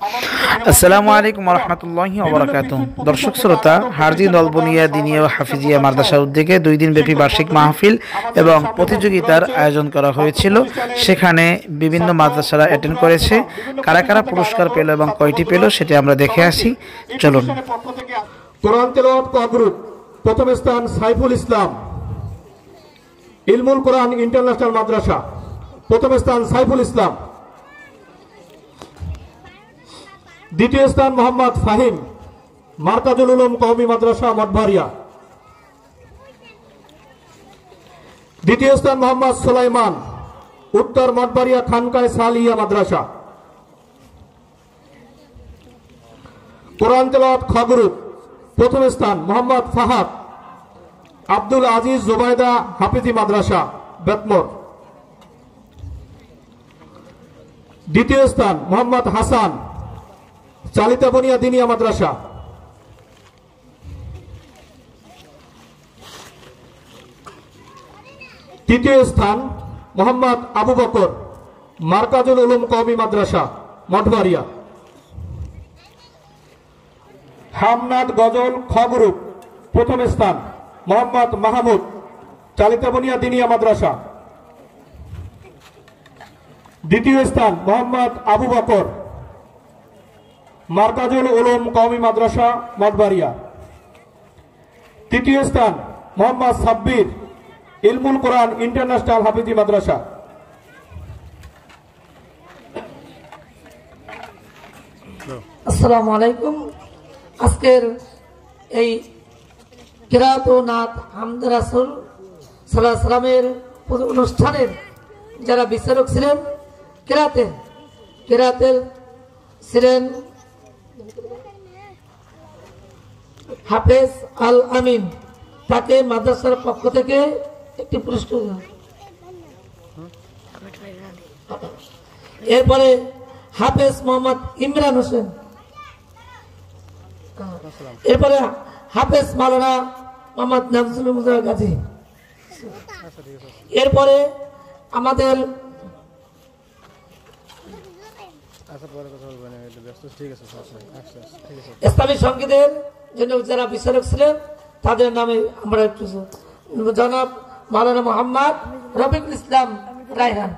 আসসালামু আলাইকুম ওয়া রাহমাতুল্লাহি ওয়া বারাকাতুহু। দর্শক শ্রোতা, হারজি দলবনিয়া দিনিয়া ও হাফিজিয়া মাদ্রাসার উদ্যোগে 2 দিন ব্যাপী বার্ষিক মাহফিল এবং প্রতিযোগিতার আয়োজন করা হয়েছিল। সেখানে বিভিন্ন মাদ্রাসারা অ্যাটেন্ড করেছে। কারা কারা পুরস্কার পেল এবং কয়টি পেল সেটি আমরা দেখে আসি, চলুন। কোরআন তেলাওয়াত ক গ্রুপ প্রথম স্থান সাইফুল ইসলাম, ইলমুল কোরআন ইন্টারন্যাশনাল মাদ্রাসা প্রথম স্থান সাইফুল ইসলাম। দ্বিতীয় স্থান মোহাম্মদ ফাহিম, মার্কাজুল উলুম কওমি মাদ্রাসা মঠবাড়িয়া। দ্বিতীয় স্থান মোহাম্মদ সুলাইমান, উত্তর মঠবাড়িয়া খানকায় সালিয়া মাদ্রাসা। কোরআন তেলাওয়াত খ গ্রুপ প্রথম স্থান মোহাম্মদ ফাহাদ, আব্দুল আজিজ জুবাইদা হাফিজি মাদ্রাসা বেতমোর। দ্বিতীয় স্থান মোহাম্মদ হাসান, চালিতা বনিয়া দিনিয়া মাদ্রাসা। তৃতীয় স্থান মোহাম্মদ আবু বকর, মার্কাজুল উলুম কওমি মাদ্রাসা মঠবাড়িয়া। হামনাদ গজল খ গ্রুপ প্রথম স্থান মোহাম্মদ মাহমুদ, চালিতা বনিয়া দিনিয়া মাদ্রাসা। দ্বিতীয় স্থান মোহাম্মদ আবু বকর, মার্কাজুল উলুম কওমি মাদ্রাসা মঠবাড়িয়া। তৃতীয় স্থান মোহাম্মদ সাব্বির, ইলমুল কোরআন ইন্টারন্যাশনাল হাফিজি মাদ্রাসা। আসসালামু আলাইকুম। আজকের এই কিরাত ও নাত হামদ রাসূল সাল্লাল্লাহু আলাইহি সাল্লামের অনুষ্ঠানের যারা বিচারক ছিলেন, কিরাতের ছিলেন হাফেজ আল আমিন। তাকে মাদ্রাসার পক্ষ থেকে একটি পুরস্কার। এরপরে হাফেজ মোহাম্মদ ইমরান হোসেন, এরপরে হাফেজ মাওলানা মোহাম্মদ নাজমুল মুজাহিদ গাজী। এরপরে আমাদের ইসলামী সংগীতের জন্য যারা বিচারক ছিলেন তাদের নামে আমরা একটু জনাব মাওলানা মোহাম্মদ রফিকুল ইসলাম রায়হান,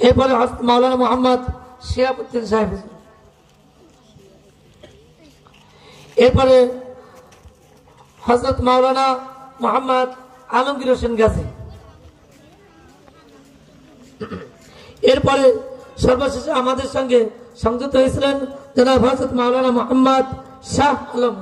এরপরে মাওলানা মোহাম্মদ শিহাবুদ্দিন সাহেব, এরপরে হযরত মাওলানা মোহাম্মদ আলমগীর হোসেন গাজী। এরপরে সর্বশেষে আমাদের সঙ্গে সংযুক্ত হয়েছিলেন জনাব হযরত মাওলানা মোহাম্মদ শাহ আলম।